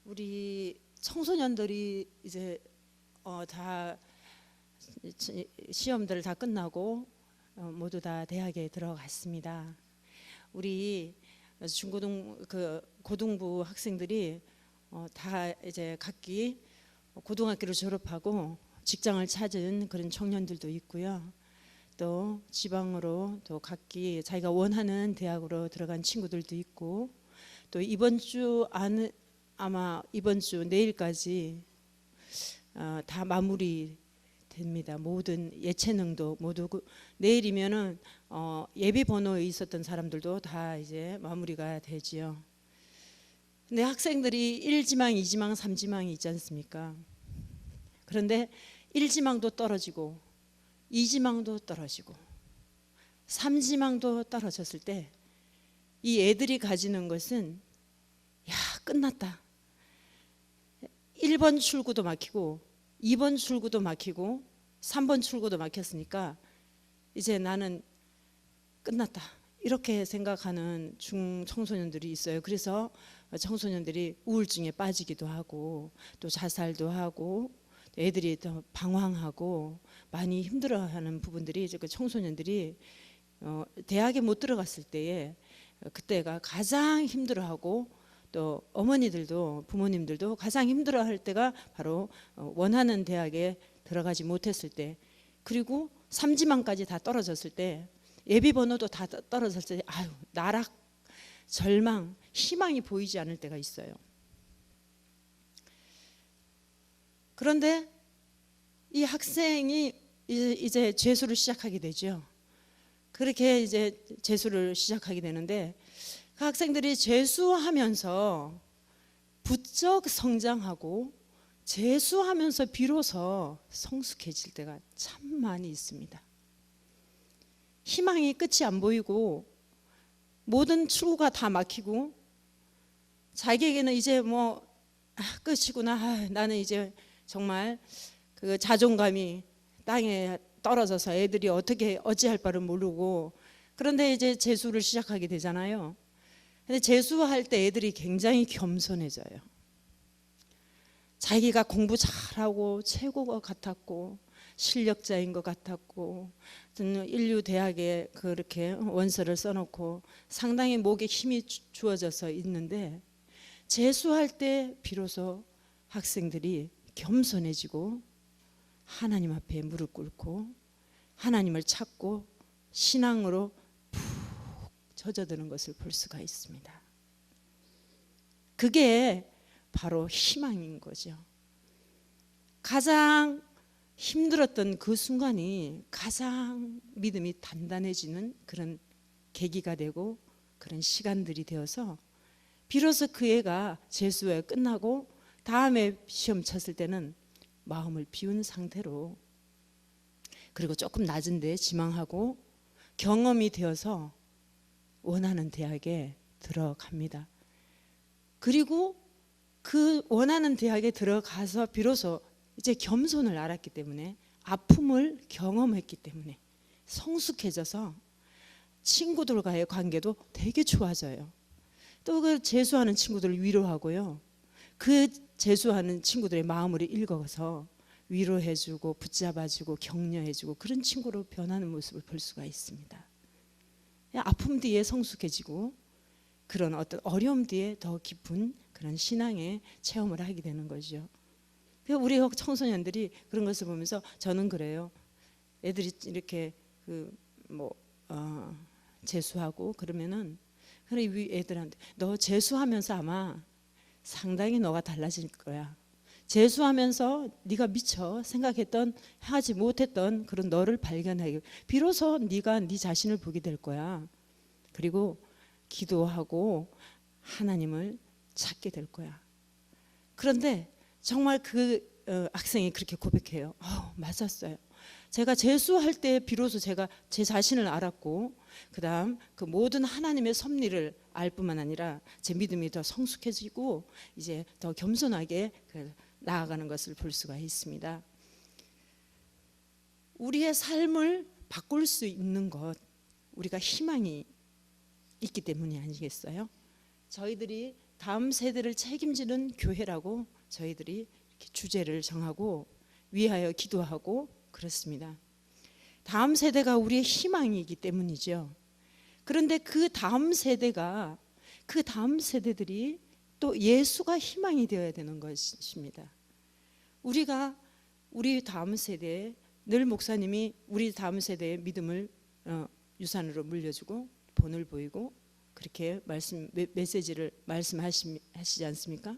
우리 청소년들이 이제 다 시험들 다 끝나고 모두 다 대학에 들어갔습니다. 우리 고등부 학생들이 다 이제 각기 고등학교를 졸업하고 직장을 찾은 그런 청년들도 있고요. 또 지방으로 또 각기 자기가 원하는 대학으로 들어간 친구들도 있고, 또 아마 이번 주 내일까지 다 마무리됩니다. 모든 예체능도 모두 내일이면은 예비 번호에 있었던 사람들도 다 이제 마무리가 되지요. 근데 학생들이 1지망, 2지망, 3지망이 있지 않습니까? 그런데 1지망도 떨어지고 2지망도 떨어지고 3지망도 떨어졌을 때 이 애들이 가지는 것은 야, 끝났다. 1번 출구도 막히고 2번 출구도 막히고 3번 출구도 막혔으니까 이제 나는 끝났다, 이렇게 생각하는 중청소년들이 있어요. 그래서 청소년들이 우울증에 빠지기도 하고 또 자살도 하고 애들이 더 방황하고 많이 힘들어하는 부분들이 이제 그 청소년들이 대학에 못 들어갔을 때에 그때가 가장 힘들어하고, 또 어머니들도 부모님들도 가장 힘들어할 때가 바로 원하는 대학에 들어가지 못했을 때, 그리고 3지망까지 다 떨어졌을 때, 예비 번호도 다 떨어졌을 때 아유, 나락, 절망, 희망이 보이지 않을 때가 있어요. 그런데 이 학생이 이제 재수를 시작하게 되죠. 그렇게 이제 재수를 시작하게 되는데, 그 학생들이 재수하면서 부쩍 성장하고 재수하면서 비로소 성숙해질 때가 참 많이 있습니다. 희망이 끝이 안 보이고 모든 출구가 다 막히고 자기에게는 이제 끝이구나, 나는 이제 정말 그 자존감이 땅에 떨어져서 애들이 어찌할 바를 모르고, 그런데 이제 재수를 시작하게 되잖아요. 근데 재수할 때 애들이 굉장히 겸손해져요. 자기가 공부 잘하고 최고 것 같았고 실력자인 것 같았고, 인류 대학에 그렇게 원서를 써놓고 상당히 목에 힘이 주어져서 있는데, 재수할 때 비로소 학생들이 겸손해지고 하나님 앞에 무릎 꿇고 하나님을 찾고 신앙으로 푹 젖어드는 것을 볼 수가 있습니다. 그게 바로 희망인 거죠. 가장 힘들었던 그 순간이 가장 믿음이 단단해지는 그런 계기가 되고 그런 시간들이 되어서 비로소 그 애가 재수가 끝나고 다음에 시험 쳤을 때는 마음을 비운 상태로, 그리고 조금 낮은 데 지망하고 경험이 되어서 원하는 대학에 들어갑니다. 그리고 그 원하는 대학에 들어가서 비로소 이제 겸손을 알았기 때문에, 아픔을 경험했기 때문에 성숙해져서 친구들과의 관계도 되게 좋아져요. 또 그 재수하는 친구들을 위로하고요, 그 재수하는 친구들의 마음을 읽어서 위로해주고 붙잡아주고 격려해주고 그런 친구로 변하는 모습을 볼 수가 있습니다. 아픔 뒤에 성숙해지고 그런 어떤 어려움 뒤에 더 깊은 그런 신앙의 체험을 하게 되는 거죠. 우리 청소년들이 그런 것을 보면서 저는 그래요. 애들이 이렇게 재수하고 그러면은, 그래, 애들한테 너 재수하면서 아마 상당히 너가 달라질 거야. 재수하면서 네가 미처 생각했던, 하지 못했던 그런 너를 발견하게, 비로소 네가 네 자신을 보게 될 거야. 그리고 기도하고 하나님을 찾게 될 거야. 그런데 정말 그 학생이 그렇게 고백해요. 맞았어요. 제가 재수할 때 비로소 제가 제 자신을 알았고, 그다음 그 모든 하나님의 섭리를 알 뿐만 아니라 제 믿음이 더 성숙해지고 이제 더 겸손하게 나아가는 것을 볼 수가 있습니다. 우리의 삶을 바꿀 수 있는 것, 우리가 희망이 있기 때문이 아니겠어요? 저희들이 다음 세대를 책임지는 교회라고 저희들이 이렇게 주제를 정하고 위하여 기도하고 그렇습니다. 다음 세대가 우리의 희망이기 때문이죠. 그런데 그 다음 세대가, 그 다음 세대들이 또 예수가 희망이 되어야 되는 것입니다. 우리가 우리 다음 세대에, 늘 목사님이 우리 다음 세대의 믿음을 유산으로 물려주고 본을 보이고 그렇게 메시지를 말씀하시지 않습니까?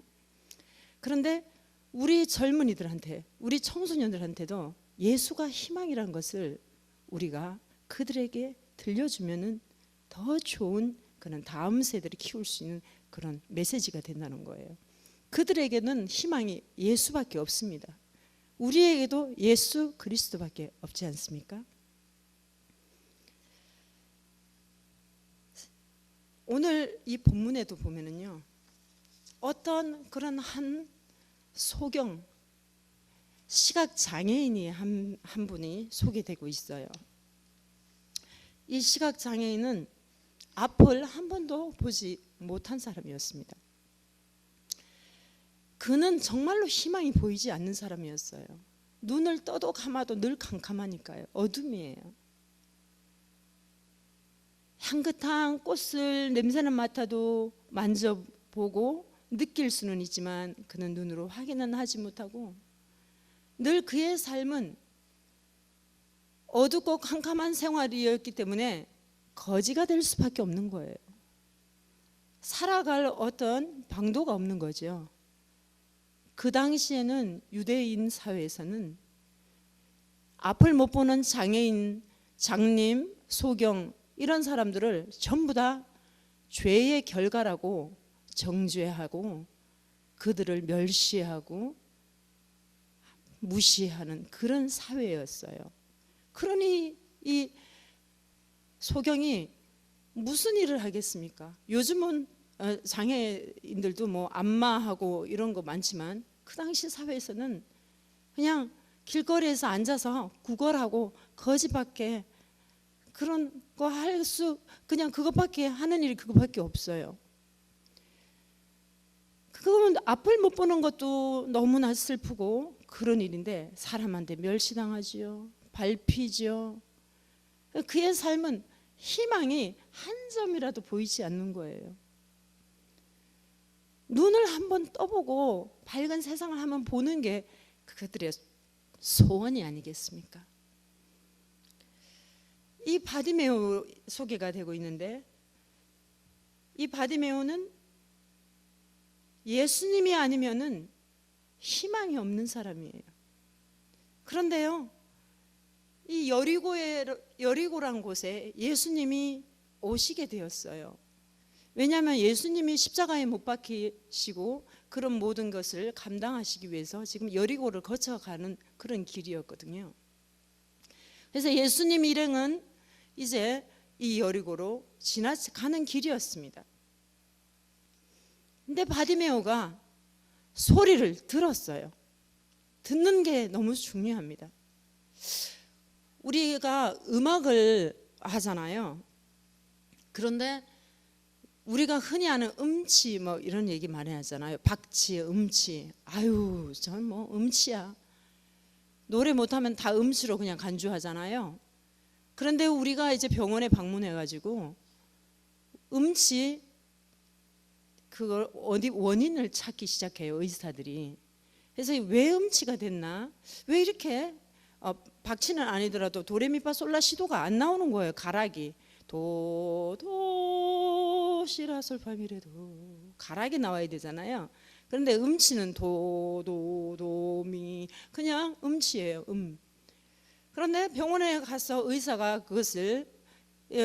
그런데 우리 젊은이들한테, 우리 청소년들한테도 예수가 희망이란 것을 우리가 그들에게 들려주면은 더 좋은 그런 다음 세대를 키울 수 있는 그런 메시지가 된다는 거예요. 그들에게는 희망이 예수밖에 없습니다. 우리에게도 예수 그리스도밖에 없지 않습니까? 오늘 이 본문에도 보면은요, 어떤 그런 한 소경 시각 장애인이 한 분이 소개되고 있어요. 이 시각 장애인은 앞을 한 번도 보지 못한 사람이었습니다. 그는 정말로 희망이 보이지 않는 사람이었어요. 눈을 떠도 감아도 늘 캄캄하니까요. 어둠이에요. 향긋한 꽃을 냄새는 맡아도 만져보고 느낄 수는 있지만 그는 눈으로 확인은 하지 못하고 늘 그의 삶은 어둡고 캄캄한 생활이었기 때문에 거지가 될 수밖에 없는 거예요. 살아갈 어떤 방도가 없는 거죠. 그 당시에는 유대인 사회에서는 앞을 못 보는 장애인, 장님, 소경 이런 사람들을 전부 다 죄의 결과라고 정죄하고 그들을 멸시하고 무시하는 그런 사회였어요. 그러니 이 소경이 무슨 일을 하겠습니까? 요즘은 장애인들도 뭐 안마하고 이런 거 많지만 그 당시 사회에서는 그냥 길거리에서 앉아서 구걸하고 거지밖에 그런 거 할 수, 그냥 그것밖에 하는 일이 그것밖에 없어요. 그러면 앞을 못 보는 것도 너무나 슬프고 그런 일인데 사람한테 멸시당하지요. 밟히지요. 그의 삶은 희망이 한 점이라도 보이지 않는 거예요. 눈을 한번 떠보고 밝은 세상을 한번 보는 게 그들의 소원이 아니겠습니까? 이 바디메오 소개가 되고 있는데 이 바디메오는 예수님이 아니면은 희망이 없는 사람이에요. 그런데요, 이 여리고란 곳에 예수님이 오시게 되었어요. 왜냐하면 예수님이 십자가에 못 박히시고 그런 모든 것을 감당하시기 위해서 지금 여리고를 거쳐가는 그런 길이었거든요. 그래서 예수님 일행은 이제 이 여리고로 지나가는 길이었습니다. 근데 바디메오가 소리를 들었어요. 듣는 게 너무 중요합니다. 우리가 음악을 하잖아요. 그런데 우리가 흔히 아는 음치 뭐 이런 얘기 많이 하잖아요. 박치, 음치. 아유, 전 뭐 음치야. 노래 못하면 다 음치로 그냥 간주하잖아요. 그런데 우리가 이제 병원에 방문해가지고 음치 그걸 어디 원인을 찾기 시작해요, 의사들이. 그래서 왜 음치가 됐나? 왜 이렇게 박치는 아니더라도 도레미파솔라시도가 안 나오는 거예요. 가락이 도 시라솔파미레도 가락이 나와야 되잖아요. 그런데 음치는 도미 그냥 음치예요. 그런데 병원에 가서 의사가 그것을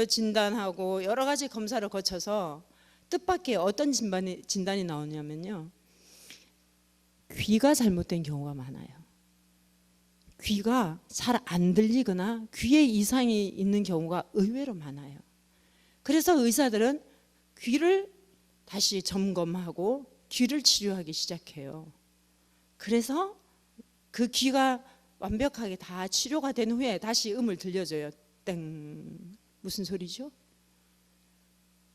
진단하고 여러 가지 검사를 거쳐서 뜻밖의 어떤 진단이 나오냐면요, 귀가 잘못된 경우가 많아요. 귀가 잘 안 들리거나 귀에 이상이 있는 경우가 의외로 많아요. 그래서 의사들은 귀를 다시 점검하고 귀를 치료하기 시작해요. 그래서 그 귀가 완벽하게 다 치료가 된 후에 다시 음을 들려줘요. 땡. 무슨 소리죠?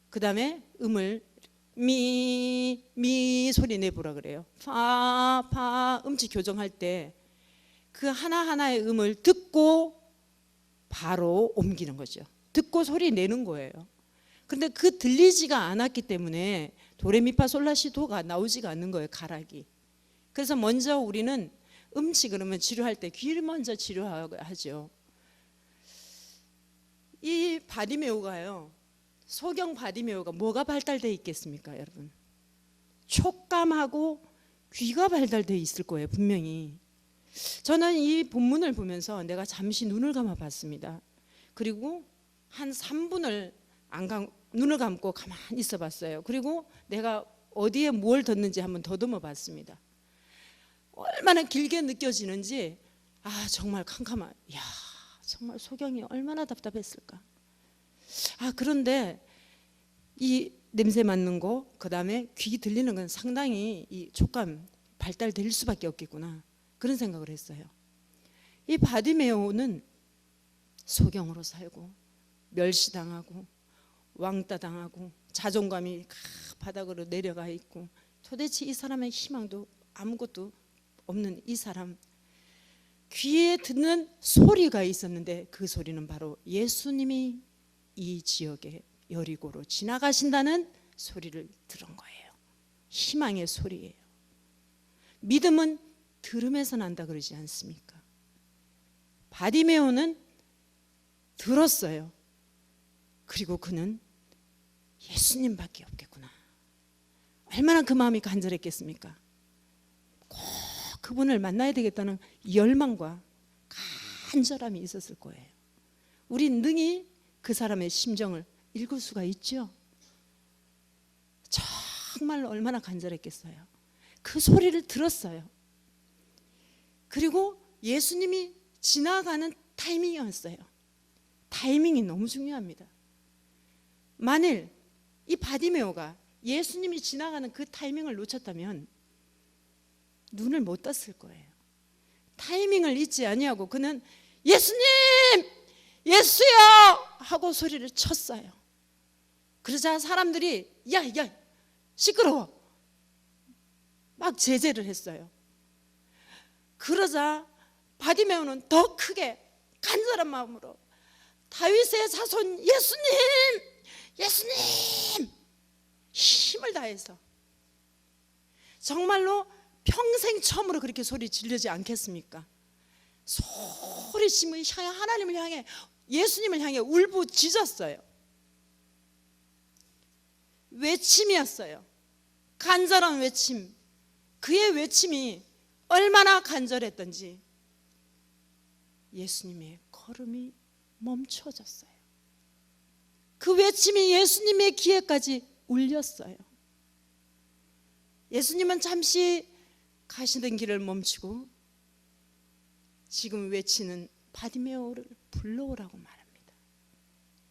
그 다음에 음을 미 소리 내보라 그래요. 파 음치 교정할 때 그 하나하나의 음을 듣고 바로 옮기는 거죠. 듣고 소리 내는 거예요. 그런데 그 들리지가 않았기 때문에 도레미파솔라시도가 나오지가 않는 거예요, 가락이. 그래서 먼저 우리는 음치 그러면 치료할 때 귀를 먼저 치료하죠. 이 바디메오가요, 소경 바디메오가 뭐가 발달되어 있겠습니까, 여러분? 촉감하고 귀가 발달되어 있을 거예요, 분명히. 저는 이 본문을 보면서 내가 잠시 눈을 감아 봤습니다. 그리고 한 3분을 눈을 감고 가만히 있어 봤어요. 그리고 내가 어디에 뭘 뒀는지 한번 더듬어 봤습니다. 얼마나 길게 느껴지는지, 정말 캄캄한, 정말 소경이 얼마나 답답했을까. 그런데 이 냄새 맡는 거, 그 다음에 귀 들리는 건 상당히 이 촉감 발달될 수밖에 없겠구나, 그런 생각을 했어요. 이 바디메오는 소경으로 살고 멸시당하고 왕따당하고 자존감이 바닥으로 내려가 있고 도대체 이 사람의 희망도 아무것도 없는 이 사람, 귀에 듣는 소리가 있었는데 그 소리는 바로 예수님이 이 지역에 여리고로 지나가신다는 소리를 들은 거예요. 희망의 소리예요. 믿음은 들음에서 난다 그러지 않습니까? 바디메오는 들었어요. 그리고 그는 예수님밖에 없겠구나. 얼마나 그 마음이 간절했겠습니까? 꼭 그분을 만나야 되겠다는 열망과 간절함이 있었을 거예요. 우린 능히 그 사람의 심정을 읽을 수가 있죠. 정말로 얼마나 간절했겠어요. 그 소리를 들었어요. 그리고 예수님이 지나가는 타이밍이었어요. 타이밍이 너무 중요합니다. 만일 이 바디메오가 예수님이 지나가는 그 타이밍을 놓쳤다면 눈을 못 떴을 거예요. 타이밍을 잊지 아니하고 그는 예수님! 예수여! 하고 소리를 쳤어요. 그러자 사람들이 야 시끄러워, 막 제재를 했어요. 그러자 바디메오는 더 크게 간절한 마음으로 다윗의 자손 예수님! 예수님! 힘을 다해서, 정말로 평생 처음으로 그렇게 소리 지르지 않겠습니까? 소리심을 향해, 하나님을 향해, 예수님을 향해 울부짖었어요. 외침이었어요. 간절한 외침. 그의 외침이 얼마나 간절했던지 예수님의 걸음이 멈춰졌어요. 그 외침이 예수님의 귀에까지 울렸어요. 예수님은 잠시 가시던 길을 멈추고 지금 외치는 바디메오를 불러오라고 말합니다.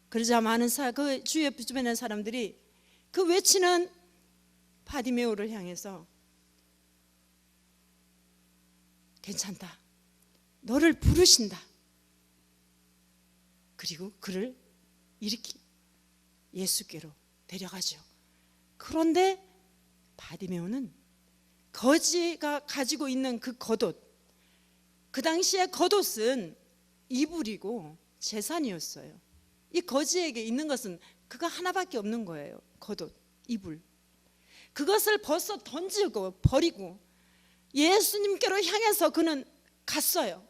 그러자 많은 그 주위에 주변의 사람들이 그 외치는 바디메오를 향해서 괜찮다, 너를 부르신다. 그리고 그를 일으키 예수께로 데려가죠. 그런데 바디메오는 거지가 가지고 있는 그 겉옷, 그 당시에 겉옷은 이불이고 재산이었어요. 이 거지에게 있는 것은 그거 하나밖에 없는 거예요. 겉옷, 이불. 그것을 벗어 던지고 버리고 예수님께로 향해서 그는 갔어요.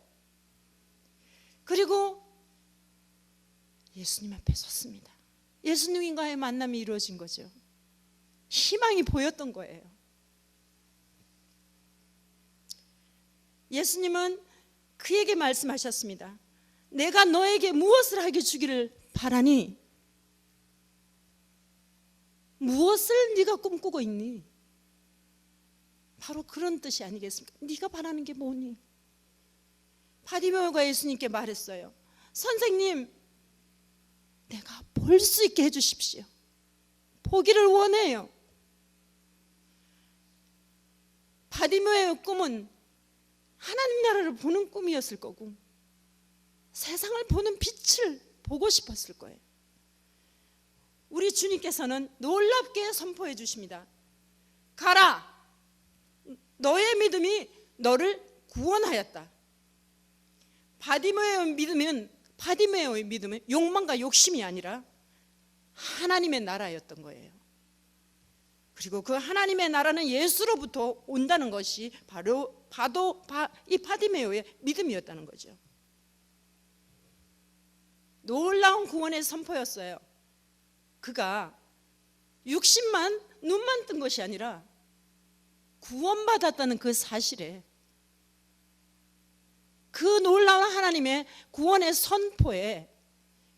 그리고 예수님 앞에 섰습니다. 예수님과의 만남이 이루어진 거죠. 희망이 보였던 거예요. 예수님은 그에게 말씀하셨습니다. 내가 너에게 무엇을 하게 주기를 바라니? 무엇을 네가 꿈꾸고 있니? 바로 그런 뜻이 아니겠습니까? 네가 바라는 게 뭐니? 바디메오가 예수님께 말했어요. 선생님, 내가 볼 수 있게 해주십시오. 보기를 원해요. 바디메오의 꿈은 하나님 나라를 보는 꿈이었을 거고 세상을 보는 빛을 보고 싶었을 거예요. 우리 주님께서는 놀랍게 선포해 주십니다. 가라, 너의 믿음이 너를 구원하였다. 바디메오의 믿음은 욕망과 욕심이 아니라 하나님의 나라였던 거예요. 그리고 그 하나님의 나라는 예수로부터 온다는 것이 바로 이 바디메오의 믿음이었다는 거죠. 놀라운 구원의 선포였어요. 그가 육신만 눈만 뜬 것이 아니라 구원받았다는 그 사실에, 그 놀라운 하나님의 구원의 선포에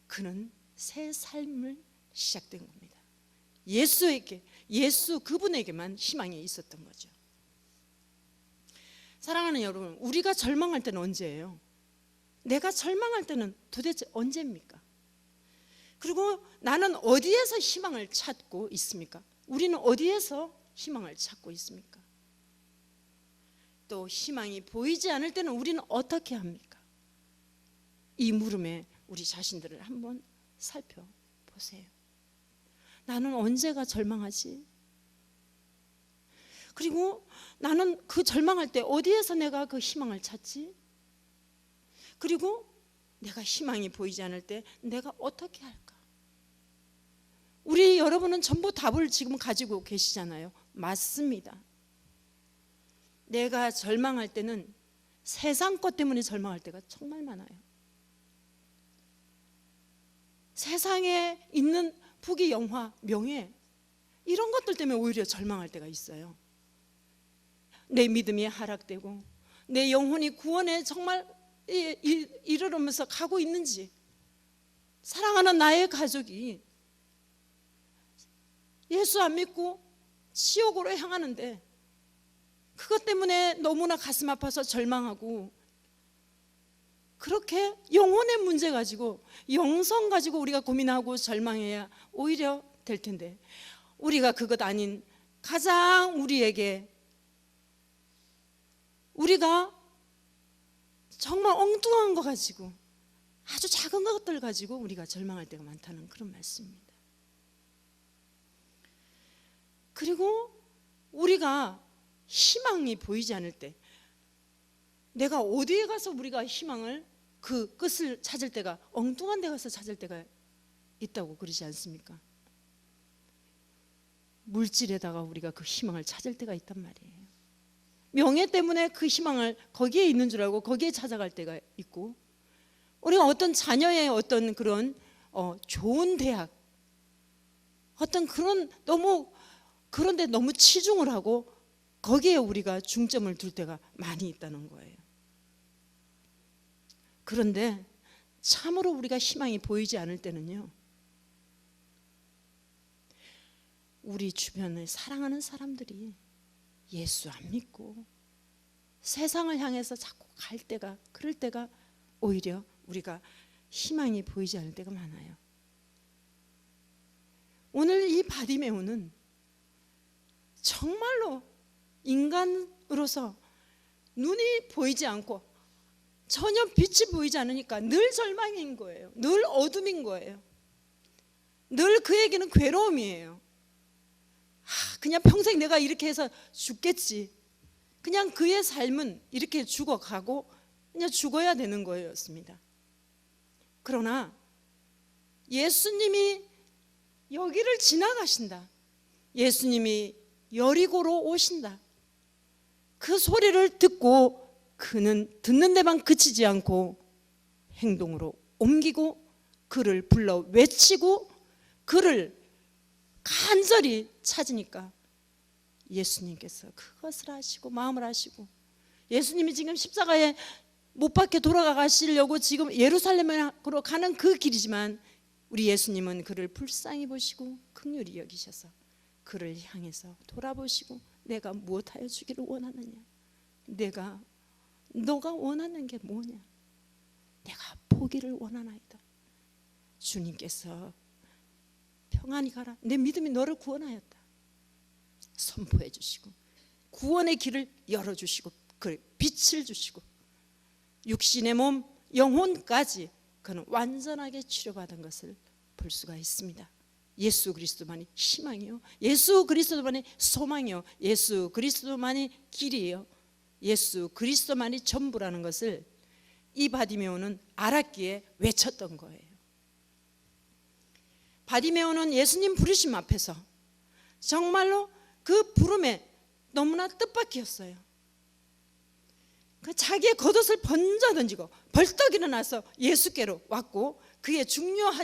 그는 새 삶을 시작된 겁니다. 예수 그분에게만 희망이 있었던 거죠. 사랑하는 여러분, 우리가 절망할 때는 언제예요? 내가 절망할 때는 도대체 언제입니까? 그리고 나는 어디에서 희망을 찾고 있습니까? 우리는 어디에서 희망을 찾고 있습니까? 또 희망이 보이지 않을 때는 우리는 어떻게 합니까? 이 물음에 우리 자신들을 한번 살펴보세요. 나는 언제가 절망하지? 그리고 나는 그 절망할 때 어디에서 내가 그 희망을 찾지? 그리고 내가 희망이 보이지 않을 때 내가 어떻게 할까? 우리 여러분은 전부 답을 지금 가지고 계시잖아요. 맞습니다. 내가 절망할 때는 세상 것 때문에 절망할 때가 정말 많아요. 세상에 있는 부귀 영화, 명예, 이런 것들 때문에 오히려 절망할 때가 있어요. 내 믿음이 하락되고 내 영혼이 구원에 정말 이르르면서 가고 있는지, 사랑하는 나의 가족이 예수 안 믿고 지옥으로 향하는데 그것 때문에 너무나 가슴 아파서 절망하고, 그렇게 영혼의 문제 가지고, 영성 가지고 우리가 고민하고 절망해야 오히려 될 텐데, 우리가 그것 아닌 가장 우리가 정말 엉뚱한 거 가지고, 아주 작은 것들 가지고 우리가 절망할 때가 많다는 그런 말씀입니다. 그리고 우리가 희망이 보이지 않을 때, 내가 어디에 가서 우리가 희망을, 그 끝을 찾을 때가, 엉뚱한 데 가서 찾을 때가 있다고 그러지 않습니까? 물질에다가 우리가 그 희망을 찾을 때가 있단 말이에요. 명예 때문에 그 희망을 거기에 있는 줄 알고 거기에 찾아갈 때가 있고, 우리가 어떤 자녀의 어떤 그런 좋은 대학, 어떤 그런데 너무 치중을 하고 거기에 우리가 중점을 둘 때가 많이 있다는 거예요. 그런데 참으로 우리가 희망이 보이지 않을 때는요, 우리 주변을 사랑하는 사람들이 예수 안 믿고 세상을 향해서 자꾸 그럴 때가 오히려 우리가 희망이 보이지 않을 때가 많아요. 오늘 이 바디메오는 정말로 인간으로서 눈이 보이지 않고 전혀 빛이 보이지 않으니까 늘 절망인 거예요. 늘 어둠인 거예요. 늘 그에게는 괴로움이에요. 그냥 평생 내가 이렇게 해서 죽겠지. 그냥 그의 삶은 이렇게 죽어가고 그냥 죽어야 되는 거였습니다. 그러나 예수님이 여기를 지나가신다, 예수님이 여리고로 오신다, 그 소리를 듣고 그는 듣는 데만 그치지 않고 행동으로 옮기고 그를 불러 외치고 그를 간절히 찾으니까 예수님께서 그것을 하시고 마음을 하시고, 예수님이 지금 십자가에 못 박혀 돌아가시려고 지금 예루살렘으로 가는 그 길이지만, 우리 예수님은 그를 불쌍히 보시고 긍휼히 여기셔서 그를 향해서 돌아보시고, 내가 무엇하여 주기를 원하느냐, 너가 원하는 게 뭐냐, 내가 보기를 원하나이다. 주님께서 평안히 가라, 내 믿음이 너를 구원하였다 선포해 주시고, 구원의 길을 열어주시고 그 빛을 주시고, 육신의 몸 영혼까지 그는 완전하게 치료받은 것을 볼 수가 있습니다. 예수 그리스도만이 희망이요, 예수 그리스도만이 소망이요, 예수 그리스도만이 길이에요, 예수 그리스도만이 전부라는 것을 이 바디메오는 알았기에 외쳤던 거예요. 바디메오는 예수님 부르심 앞에서 정말로 그 부름에 너무나 뜻밖이었어요. 자기의 겉옷을 번져 던지고 벌떡 일어나서 예수께로 왔고, 그에게 중요한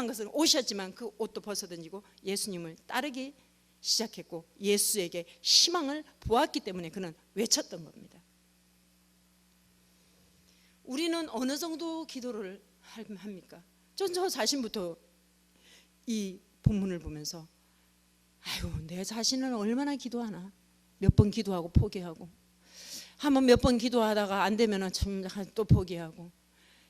것은 옷이었지만 그 옷도 벗어 던지고 예수님을 따르기 시작했고, 예수에게 희망을 보았기 때문에 그는 외쳤던 겁니다. 우리는 어느 정도 기도를 합니까? 저 자신부터 이 본문을 보면서 아유, 내 자신은 얼마나 기도하나, 몇 번 기도하고 포기하고, 한번 몇 번 기도하다가 안 되면 또 포기하고,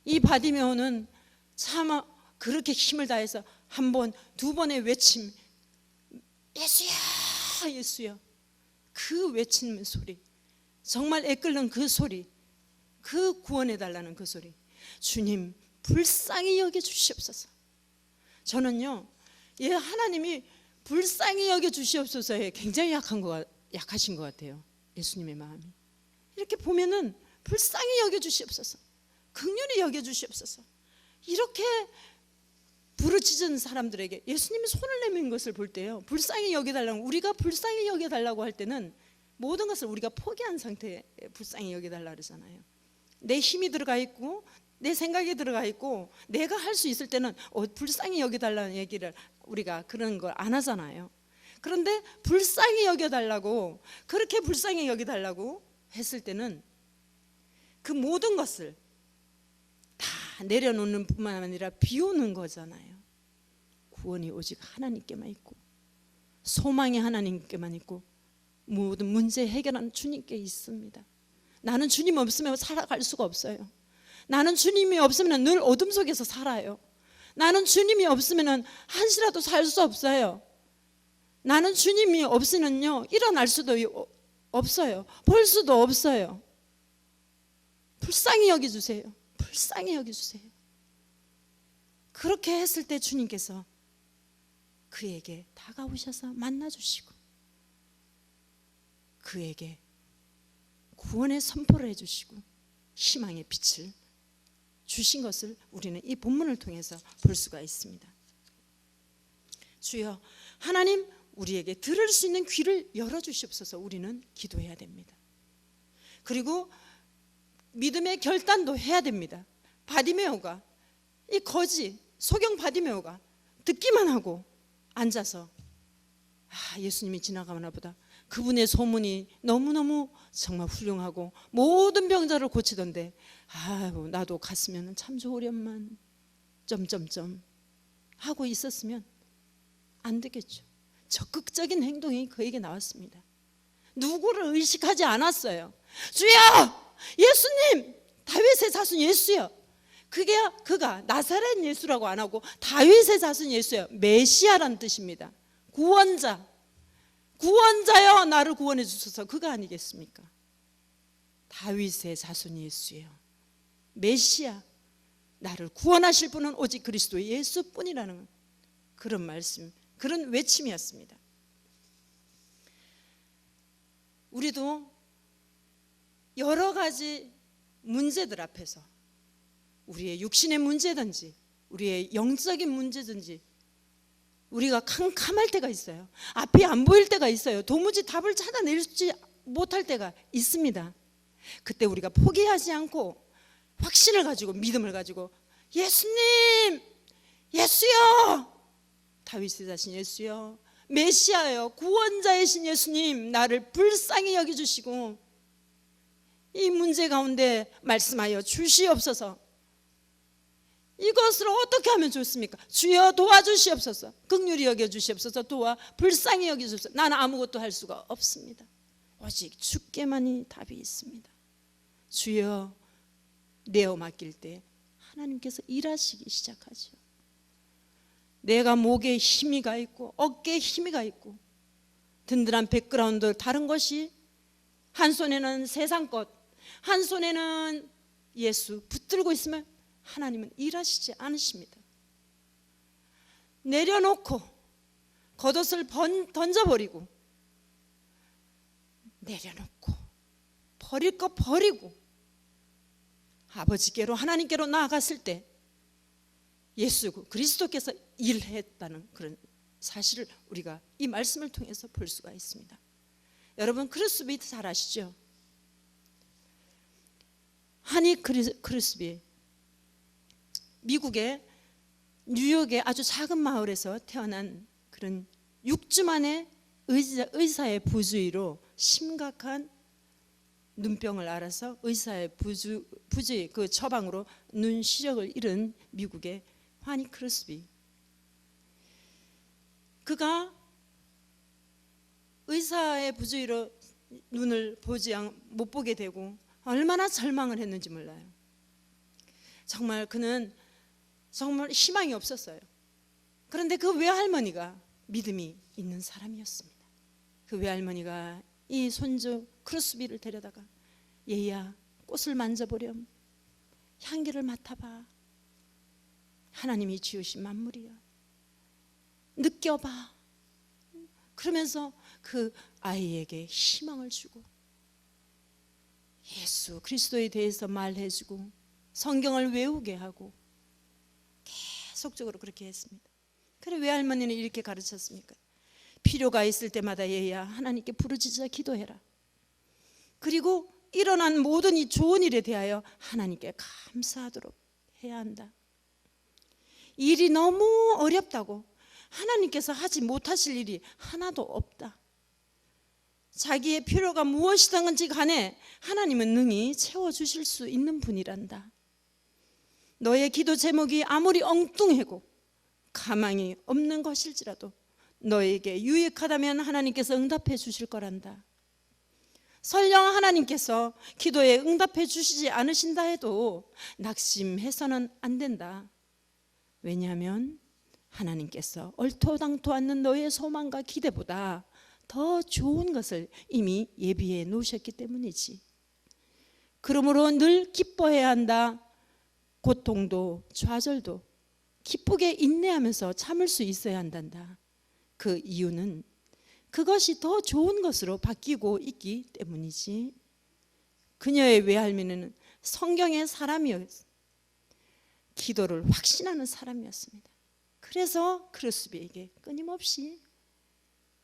이 바디메오는 참 그렇게 힘을 다해서 한 번, 두 번의 외침, 예수야 예수야, 그 외치는 소리, 정말 애끓는 그 소리, 그 구원해달라는 그 소리, 주님 불쌍히 여겨주시옵소서. 저는요, 하나님이 불쌍히 여겨주시옵소서에 굉장히 약하신 것 같아요. 예수님의 마음이 이렇게 보면은 불쌍히 여겨주시옵소서, 긍휼히 여겨주시옵소서, 이렇게 부르짖은 사람들에게 예수님이 손을 내민 것을 볼 때요, 불쌍히 여겨달라고, 우리가 불쌍히 여겨달라고 할 때는 모든 것을 우리가 포기한 상태에 불쌍히 여겨달라 그러잖아요. 내 힘이 들어가 있고 내 생각이 들어가 있고 내가 할 수 있을 때는 불쌍히 여겨달라는 얘기를 우리가 그런 걸 안 하잖아요. 그런데 불쌍히 여겨달라고, 그렇게 불쌍히 여겨달라고 했을 때는 그 모든 것을 다 내려놓는 뿐만 아니라 비우는 거잖아요. 구원이 오직 하나님께만 있고, 소망이 하나님께만 있고, 모든 문제 해결하는 주님께 있습니다. 나는 주님 없으면 살아갈 수가 없어요. 나는 주님이 없으면 늘 어둠 속에서 살아요. 나는 주님이 없으면 한시라도 살 수 없어요. 나는 주님이 없으면요, 일어날 수도 없어요. 볼 수도 없어요. 불쌍히 여겨주세요. 불쌍히 여겨주세요. 그렇게 했을 때 주님께서 그에게 다가오셔서 만나주시고 그에게 구원의 선포를 해주시고 희망의 빛을 주신 것을 우리는 이 본문을 통해서 볼 수가 있습니다. 주여, 하나님 우리에게 들을 수 있는 귀를 열어주시옵소서. 우리는 기도해야 됩니다. 그리고 믿음의 결단도 해야 됩니다. 바디메오가, 이 거지 소경 바디메오가 듣기만 하고 앉아서 예수님이 지나가나 보다, 그분의 소문이 너무너무 정말 훌륭하고 모든 병자를 고치던데 나도 갔으면 참 좋으련만 점점점 하고 있었으면 안 되겠죠. 적극적인 행동이 그에게 나왔습니다. 누구를 의식하지 않았어요. 주여, 예수님, 다윗의 자손 예수요. 그가 나사렛 예수라고 안 하고 다윗의 자손 예수요, 메시아라는 뜻입니다. 구원자여 나를 구원해 주소서, 그가 아니겠습니까? 다윗의 자손 예수예요. 메시아, 나를 구원하실 분은 오직 그리스도 예수뿐이라는 그런 말씀, 그런 외침이었습니다. 우리도 여러 가지 문제들 앞에서, 우리의 육신의 문제든지 우리의 영적인 문제든지 우리가 캄캄할 때가 있어요. 앞이 안 보일 때가 있어요. 도무지 답을 찾아내지 못할 때가 있습니다. 그때 우리가 포기하지 않고 확신을 가지고, 믿음을 가지고, 예수님, 예수여, 다윗의 자신 예수여, 메시아여, 구원자이신 예수님, 나를 불쌍히 여겨주시고 이 문제 가운데 말씀하여 주시옵소서. 이것을 어떻게 하면 좋습니까? 주여 도와주시옵소서. 긍휼히 여겨주시옵소서. 불쌍히 여겨주시옵소서. 나는 아무것도 할 수가 없습니다. 오직 주께만이 답이 있습니다. 주여 내어 맡길 때 하나님께서 일하시기 시작하죠. 내가 목에 힘이 가 있고 어깨에 힘이 가 있고 든든한 백그라운드, 다른 것이 한 손에는 세상 것, 한 손에는 예수 붙들고 있으면 하나님은 일하시지 않으십니다. 내려놓고 겉옷을 던져버리고 내려놓고 버릴 거 버리고 아버지께로 하나님께로 나아갔을 때 예수 그리스도께서 일했다는 그런 사실을 우리가 이 말씀을 통해서 볼 수가 있습니다. 여러분 크루스비 잘 아시죠? 하니 크루스비, 미국의 뉴욕의 아주 작은 마을에서 태어난 그런 6주 만에 의사의 부주의로 심각한 눈병을 앓아서 의사의 부주의 그 처방으로 눈 시력을 잃은 미국의 하니 크루스비, 그가 의사의 부주의로 눈을 못 보게 되고 얼마나 절망을 했는지 몰라요. 정말 그는 정말 희망이 없었어요. 그런데 그 외할머니가 믿음이 있는 사람이었습니다. 그 외할머니가 이 손주 크루스비를 데려다가 얘야 꽃을 만져보렴, 향기를 맡아봐, 하나님이 지으신 만물이야, 느껴봐, 그러면서 그 아이에게 희망을 주고 예수 그리스도에 대해서 말해주고 성경을 외우게 하고 계속적으로 그렇게 했습니다. 그래 외할머니는 이렇게 가르쳤습니까? 필요가 있을 때마다 얘야 하나님께 부르짖어 기도해라. 그리고 일어난 모든 이 좋은 일에 대하여 하나님께 감사하도록 해야 한다. 일이 너무 어렵다고 하나님께서 하지 못하실 일이 하나도 없다. 자기의 필요가 무엇이든지 간에 하나님은 능히 채워주실 수 있는 분이란다. 너의 기도 제목이 아무리 엉뚱하고 가망이 없는 것일지라도 너에게 유익하다면 하나님께서 응답해 주실 거란다. 설령 하나님께서 기도에 응답해 주시지 않으신다 해도 낙심해서는 안 된다. 왜냐하면 하나님께서 얼토당토 않는 너의 소망과 기대보다 더 좋은 것을 이미 예비해 놓으셨기 때문이지. 그러므로 늘 기뻐해야 한다. 고통도 좌절도 기쁘게 인내하면서 참을 수 있어야 한단다. 그 이유는 그것이 더 좋은 것으로 바뀌고 있기 때문이지. 그녀의 외할머니는 성경의 사람이었습니다. 기도를 확신하는 사람이었습니다. 그래서 크루스비에게 끊임없이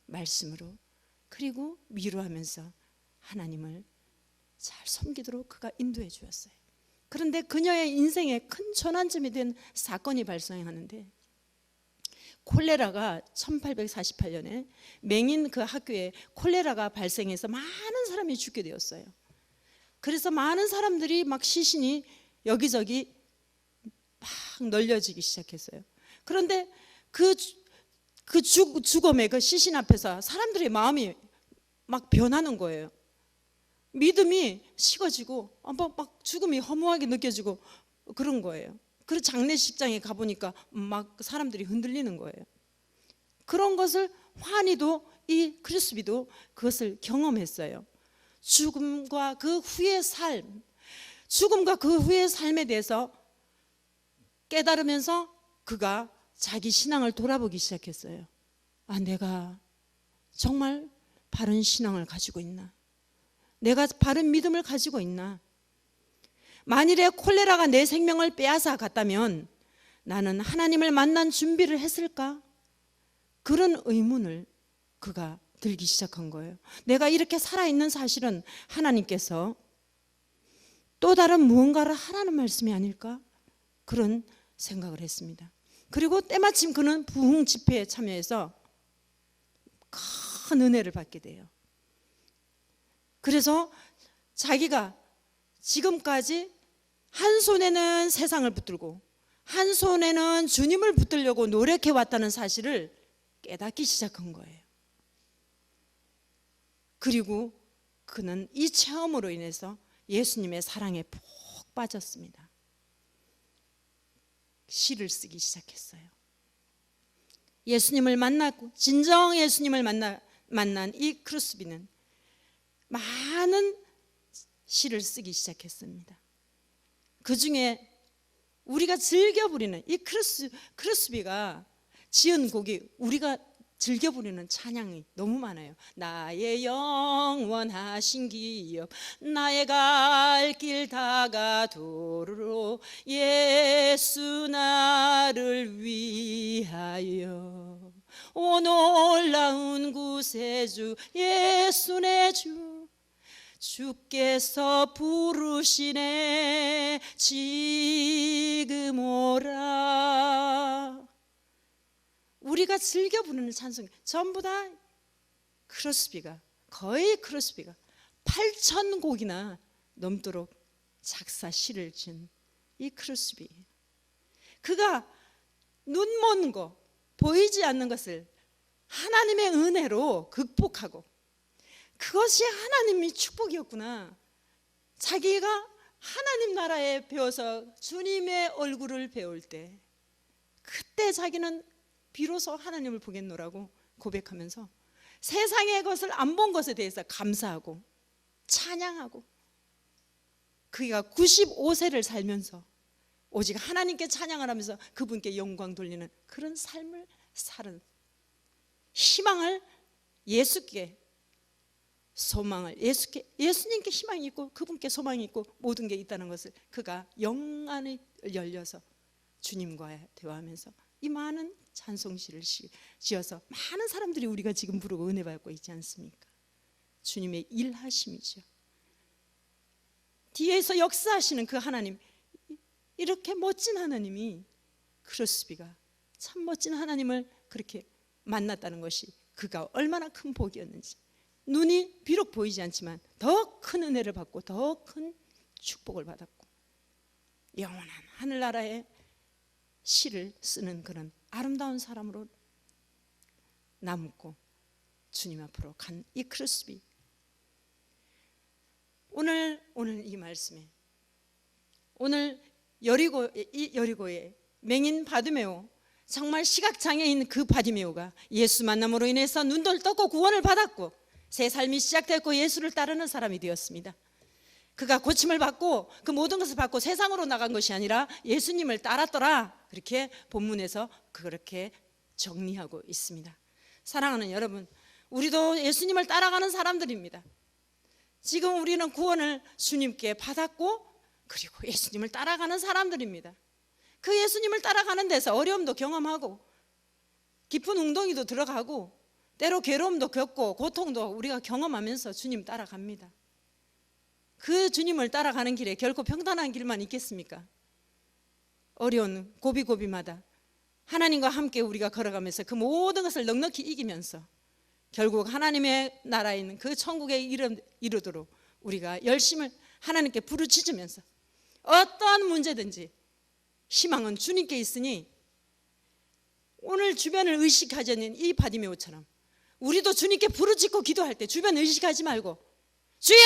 말씀으로 그리고 위로하면서 하나님을 잘 섬기도록 그가 인도해 주었어요. 그런데 그녀의 인생에 큰 전환점이 된 사건이 발생하는데, 콜레라가 1848년에 맹인 그 학교에 콜레라가 발생해서 많은 사람이 죽게 되었어요. 그래서 많은 사람들이 막 시신이 여기저기 막 널려지기 시작했어요. 그런데 그 죽음의 그 시신 앞에서 사람들의 마음이 막 변하는 거예요. 믿음이 식어지고 막 죽음이 허무하게 느껴지고 그런 거예요. 그 장례식장에 가보니까 막 사람들이 흔들리는 거예요. 그런 것을 환희도 이 크루스비도 그것을 경험했어요. 죽음과 그 후의 삶에 대해서 깨달으면서 그가 자기 신앙을 돌아보기 시작했어요. 아, 내가 정말 바른 신앙을 가지고 있나? 내가 바른 믿음을 가지고 있나? 만일에 콜레라가 내 생명을 빼앗아 갔다면 나는 하나님을 만난 준비를 했을까? 그런 의문을 그가 들기 시작한 거예요. 내가 이렇게 살아있는 사실은 하나님께서 또 다른 무언가를 하라는 말씀이 아닐까? 그런 생각을 했습니다. 그리고 때마침 그는 부흥 집회에 참여해서 큰 은혜를 받게 돼요. 그래서 자기가 지금까지 한 손에는 세상을 붙들고 한 손에는 주님을 붙들려고 노력해 왔다는 사실을 깨닫기 시작한 거예요. 그리고 그는 이 체험으로 인해서 예수님의 사랑에 푹 빠졌습니다. 시를 쓰기 시작했어요. 예수님을 만났고 진정 예수님을 만난 이 크루스비는 많은 시를 쓰기 시작했습니다. 그 중에 우리가 즐겨 부리는 이 크루스비가 지은 곡이 우리가 즐겨 부르는 찬양이 너무 많아요. 나의 영원하신 기업, 나의 갈 길 다가도록 예수 나를 위하여, 오 놀라운 구세주 예수 내 주, 주께서 부르시네 지금 오라. 우리가 즐겨 부르는 찬송이 전부 다 크로스비가, 거의 크로스비가 8,000곡이나 넘도록 작사 시를 지은 이 크로스비, 그가 눈 먼 거, 보이지 않는 것을 하나님의 은혜로 극복하고, 그것이 하나님의 축복이었구나. 자기가 하나님 나라에 배워서 주님의 얼굴을 배울 때, 그때 자기는 비로소 하나님을 보겠노라고 고백하면서 세상의 것을 안 본 것에 대해서 감사하고 찬양하고, 그가 95세를 살면서 오직 하나님께 찬양을 하면서 그분께 영광 돌리는 그런 삶을 살은, 희망을 예수께, 소망을 예수님께 희망이 있고 그분께 소망이 있고 모든 게 있다는 것을 그가 영안을 열려서 주님과 대화하면서 이 많은 찬송시를 지어서 많은 사람들이 우리가 지금 부르고 은혜 받고 있지 않습니까? 주님의 일하심이죠. 뒤에서 역사하시는 그 하나님, 이렇게 멋진 하나님이, 크로스비가 참 멋진 하나님을 그렇게 만났다는 것이 그가 얼마나 큰 복이었는지, 눈이 비록 보이지 않지만 더 큰 은혜를 받고 더 큰 축복을 받았고, 영원한 하늘나라의 시를 쓰는 그런 아름다운 사람으로 남고 주님 앞으로 간 이 크로스비, 오늘 이 말씀에, 오늘 여리고의 맹인 바디메오, 정말 시각장애인 그 바디메오가 예수 만남으로 인해서 눈을 떴고 구원을 받았고 새 삶이 시작됐고 예수를 따르는 사람이 되었습니다. 그가 고침을 받고 그 모든 것을 받고 세상으로 나간 것이 아니라 예수님을 따랐더라, 그렇게 본문에서 그렇게 정리하고 있습니다. 사랑하는 여러분, 우리도 예수님을 따라가는 사람들입니다. 지금 우리는 구원을 주님께 받았고 그리고 예수님을 따라가는 사람들입니다. 그 예수님을 따라가는 데서 어려움도 경험하고 깊은 웅덩이도 들어가고 때로 괴로움도 겪고 고통도 우리가 경험하면서 주님 따라갑니다. 그 주님을 따라가는 길에 결코 평탄한 길만 있겠습니까? 어려운 고비고비마다 하나님과 함께 우리가 걸어가면서 그 모든 것을 넉넉히 이기면서 결국 하나님의 나라에 있는 그 천국에 이르도록 우리가 열심을 하나님께 부르짖으면서 어떠한 문제든지 희망은 주님께 있으니, 오늘 주변을 의식하지 않는 이 바디메오처럼 우리도 주님께 부르짖고 기도할 때 주변 의식하지 말고, 주여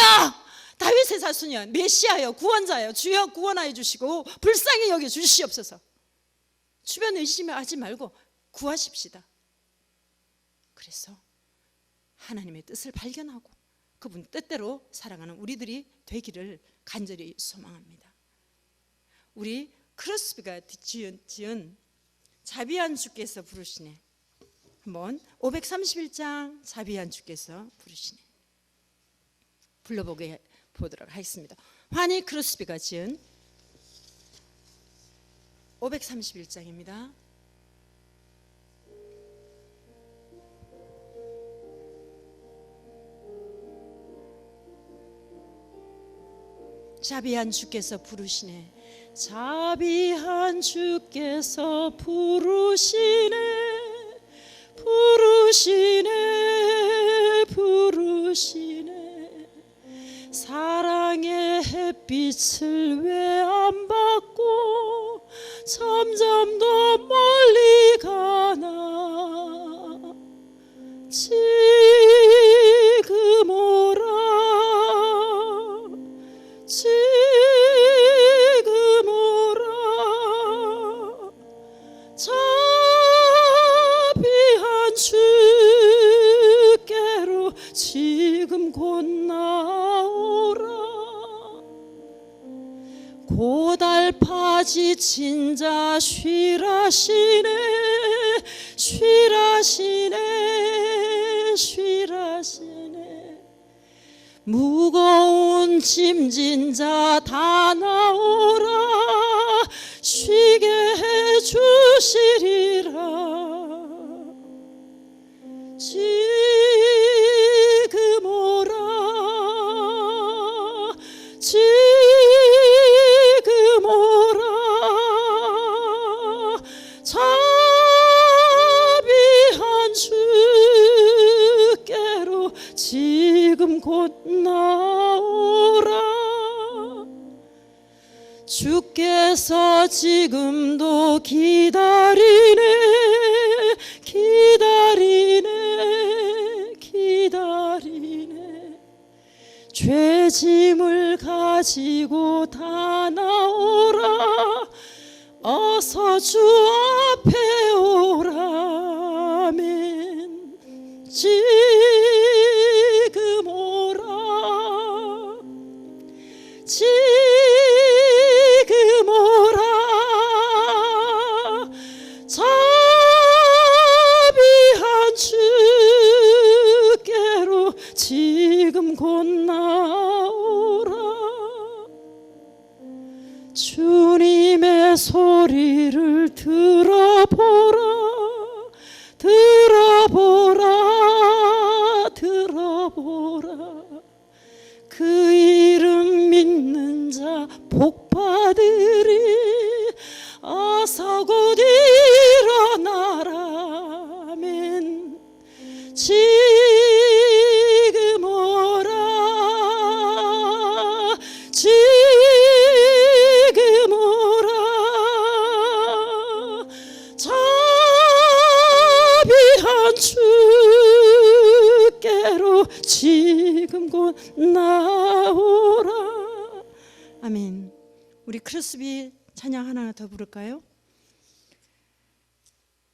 다윗의 자손이여 메시아여 구원자여 주여 구원하여 주시고 불쌍히 여겨 주시옵소서, 주변 의심하지 말고 구하십시다. 그래서 하나님의 뜻을 발견하고 그분 뜻대로 살아가는 우리들이 되기를 간절히 소망합니다. 우리 크로스비가 지은 자비한 주께서 부르시네, 한번 531장 자비한 주께서 부르시네 불러보도록 하겠습니다. 환희 크로스비가 지은 531장입니다. 자비한 주께서 부르시네, 자비한 주께서 부르시네, 부르시네, 부르시네. 사랑의 햇빛을 왜 안 받고 점점 더 멀리 가나, 지금 오라, 지금 오라. 자비한 주께로 지금 곧 나오라. 고달파 지친 자 쉬라시네, 쉬라시네 무거운 짐진 자 다 나오라 쉬게 해주시리라 지금 오라 지금 오라 자비한 주께로 지금 곧 나오라 주께서 지금도 기다리네 기다리네 기다리네 죄짐을 가지고 다 나오라 어서 주 앞에 오라 아멘 지금 오라 지금 오라 자비한 주께로 지금 곧 나오라 주님의 소리를 들어보라 들어보라 들어보라 그 이름 믿는 자 복받으리 어서 곧 일어나라 아멘 지금 오라 지금 오라 자비한 주께로 지금 곧 나오라 아멘. 우리 크로스비 찬양 하나 더 부를까요?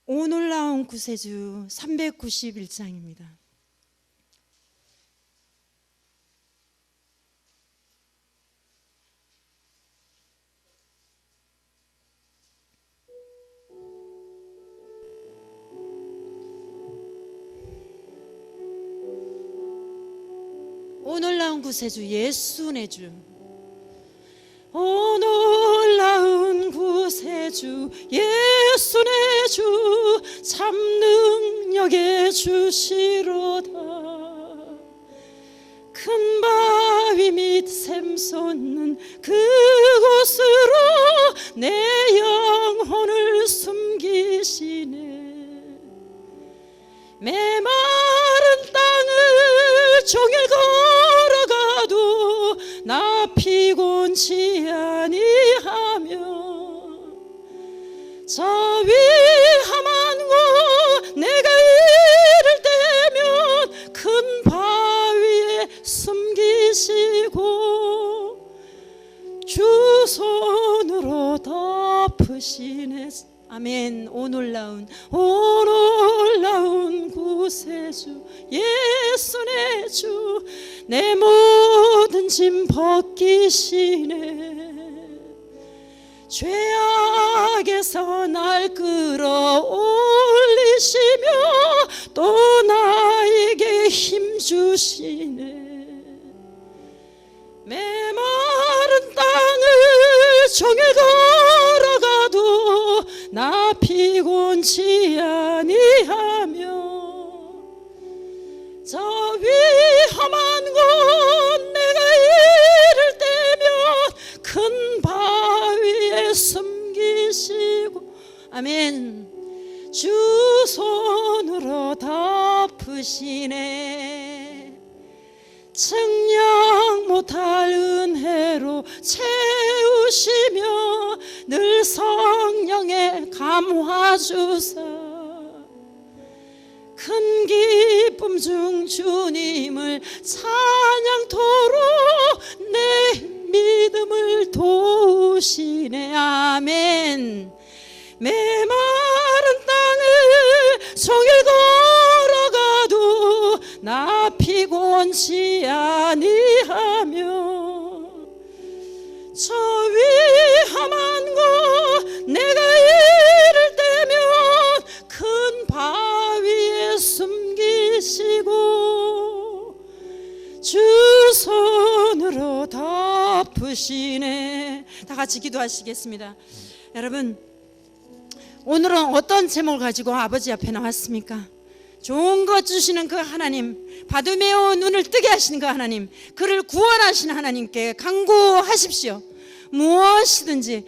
오늘 나온 구세주 391장입니다. 오늘 나온 구세주 예수 내 주 오늘 나온 구세주 예수 내 주 참 능력의 주시로다 큰 바위 밑 샘 솟는 그곳으로 내 영혼을 숨기시네 메마른 땅을 종일 걸어가도 나 피곤치 아니하며 저 위험한 곳 내가 이를 때면 큰 바위에 숨기시고 주 손으로 덮으시네 아멘. 오늘 나온 구세주 예수 내 주 내 모든 짐 벗기시네 죄악에서 날 끌어올리시며 또 나에게 힘 주시네 메마른 땅을 종일 걸어가도 나 피곤치 아니하며 저 위험한 곳 내가 이를 때면 큰 바위에 숨기시고 아멘 주 손으로 덮으시네 측량 못할 은혜로 채우시며 늘 성령에 감화주사 큰 기쁨 중 주님을 찬양토록 내 믿음을 도우시네 아멘 메마른 땅을 종일 걸어가도 나 피곤치 아니하며 저 위험한 곳 내가 이를 때면 큰 바위 두 손으로 덮으시네. 다 같이 기도하시겠습니다. 여러분, 오늘은 어떤 제목을 가지고 아버지 앞에 나왔습니까? 좋은 것 주시는 그 하나님, 바두메오 눈을 뜨게 하시는 그 하나님, 그를 구원하시는 하나님께 간구하십시오. 무엇이든지